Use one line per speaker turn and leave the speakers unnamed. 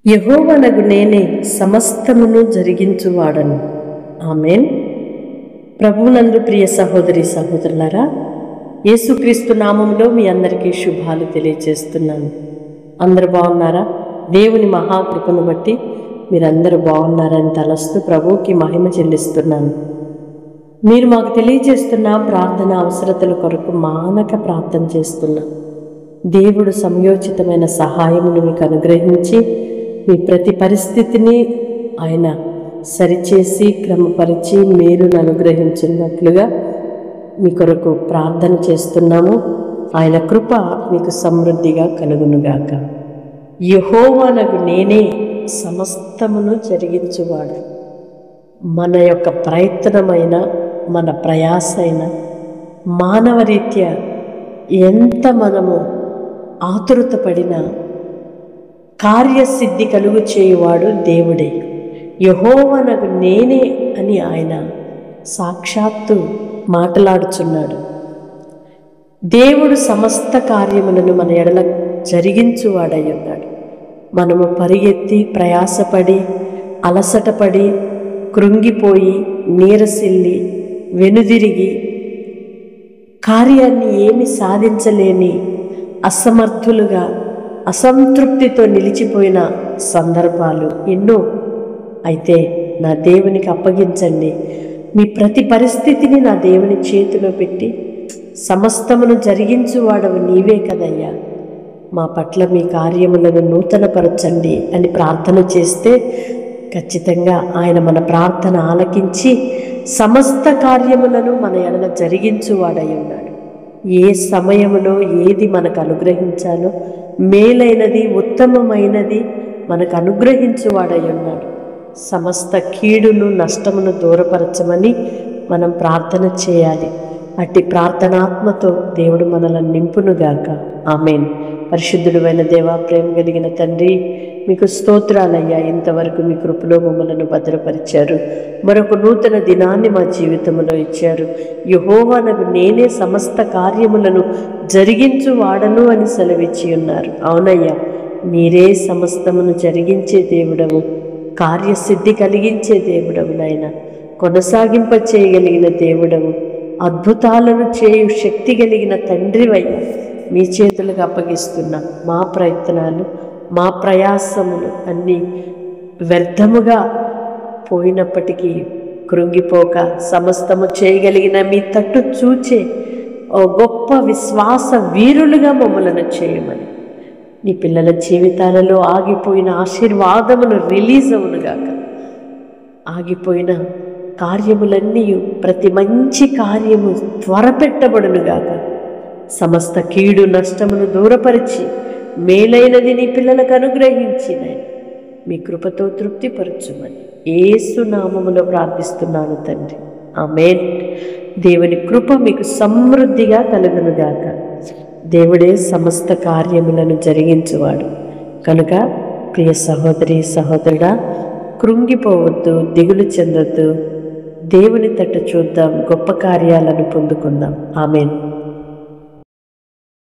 యెహోవానగు నేనే సమస్తమును జరిగించువాడను. ఆమేన్. ప్రభువునందు ప్రియ సహోదరి సహోదరులారా, యేసుక్రీస్తు నామములో మీ అందరికీ శుభాలు తెలియజేస్తున్నాను. అందరూ బాగున్నారా? దేవుని మహాకృపను బట్టి మీరందరూ బాగున్నారని తలస్తూ ప్రభువుకి మహిమ చెల్లిస్తున్నాను. మీరు మాకు తెలియజేస్తున్న ప్రార్థన అవసరతల కొరకు మానక ప్రార్థన చేస్తున్నా. దేవుడు సంయోచితమైన సహాయమును మీకు అనుగ్రహించి మీ ప్రతి పరిస్థితిని ఆయన సరిచేసి క్రమపరిచి మేలును అనుగ్రహించినట్లుగా మీ కొరకు ప్రార్థన చేస్తున్నాము. ఆయన కృప మీకు సమృద్ధిగా కలుగునుగాక. యెహోవానగు నేనే సమస్తమును జరిగించువాడు. మన యొక్క ప్రయత్నమైన మన ప్రయాస అయిన మానవరీత్యా ఎంత మనము ఆతురతపడినా కార్యసిద్ధి కలుగు చేయువాడు దేవుడే. యెహోవానగు నేనే అని ఆయన సాక్షాత్తు మాట్లాడుచున్నాడు. దేవుడు సమస్త కార్యములను మన ఎడల జరిగించువాడై ఉన్నాడు. మనము పరిగెత్తి ప్రయాసపడి అలసటపడి కృంగిపోయి నీరసిల్లి వెనుదిరిగి కార్యాన్ని ఏమి సాధించలేని అసమర్థులుగా అసంతృప్తితో నిలిచిపోయిన సందర్భాలు ఎన్నో. అయితే నా దేవునికి అప్పగించండి. మీ ప్రతి పరిస్థితిని నా దేవుని చేతిలో పెట్టి సమస్తమును జరిగించువాడవు నీవే కదయ్యా, మా పట్ల మీ కార్యములను నూతనపరచండి అని ప్రార్థన చేస్తే ఖచ్చితంగా ఆయన మన ప్రార్థన ఆలకించి సమస్త కార్యములను మన ఎడల జరిగించువాడై ఉన్నాడు. ఏ సమయములో ఏది మనకు అనుగ్రహించాలో మేలైనది ఉత్తమమైనది మనకు అనుగ్రహించువాడై ఉన్నాడు. సమస్త కీడును నష్టమును దూరపరచమని మనం ప్రార్థన చేయాలి. అట్టి ప్రార్థనాత్మతో దేవుడు మనలను నింపునుగాక. ఆమేన్. పరిశుద్ధుడైన దేవా, ప్రేమ కలిగిన తండ్రి, మీకు స్తోత్రాలయ్యా. ఇంతవరకు మీ కృపలో మమ్మలను భద్రపరిచారు. మరొక నూతన దినాన్ని మా జీవితంలో ఇచ్చారు. యెహోవానగు నేనే సమస్త కార్యములను జరిగించువాడను అని సెలవిచ్చి ఉన్నారు. అవునయ్యా, మీరే సమస్తమును జరిగించే దేవుడవు, కార్యసిద్ధి కలిగించే దేవుడవు నాయన, కొనసాగింప చేయగలిగిన దేవుడవు, అద్భుతాలను చేయు శక్తి కలిగిన తండ్రివయ్యా. మీ చేతులకు అప్పగిస్తున్నా. మా ప్రయత్నాలు మా ప్రయాసములు అన్నీ వ్యర్థముగా పోయినప్పటికీ కృంగిపోక సమస్తము చేయగలిగిన మీ తట్టు చూచే ఓ గొప్ప విశ్వాస వీరులుగా మమ్మలను చేయమని, నీ పిల్లల జీవితాలలో ఆగిపోయిన ఆశీర్వాదములు రిలీజ్ అవునుగాక. ఆగిపోయిన కార్యములన్నీ ప్రతి మంచి కార్యము త్వరపెట్టబడునుగాక. సమస్త కీడు నష్టమును దూరపరిచి మేలైనది నీ పిల్లలకు అనుగ్రహించిన మీ కృపతో తృప్తిపరచుమని యేసు నామములో ప్రార్థిస్తున్నాను తండ్రి. ఆమేన్. దేవుని కృప మీకు సమృద్ధిగా కలుగునుగాక. దేవుడే సమస్త కార్యములను జరిగించువాడు కనుక ప్రియ సహోదరి సహోదరుడా, కృంగిపోవద్దు, దిగులు చెందొద్దు. దేవుని తట్టు చూద్దాం, గొప్ప కార్యాలను పొందుకుందాం. ఆమేన్.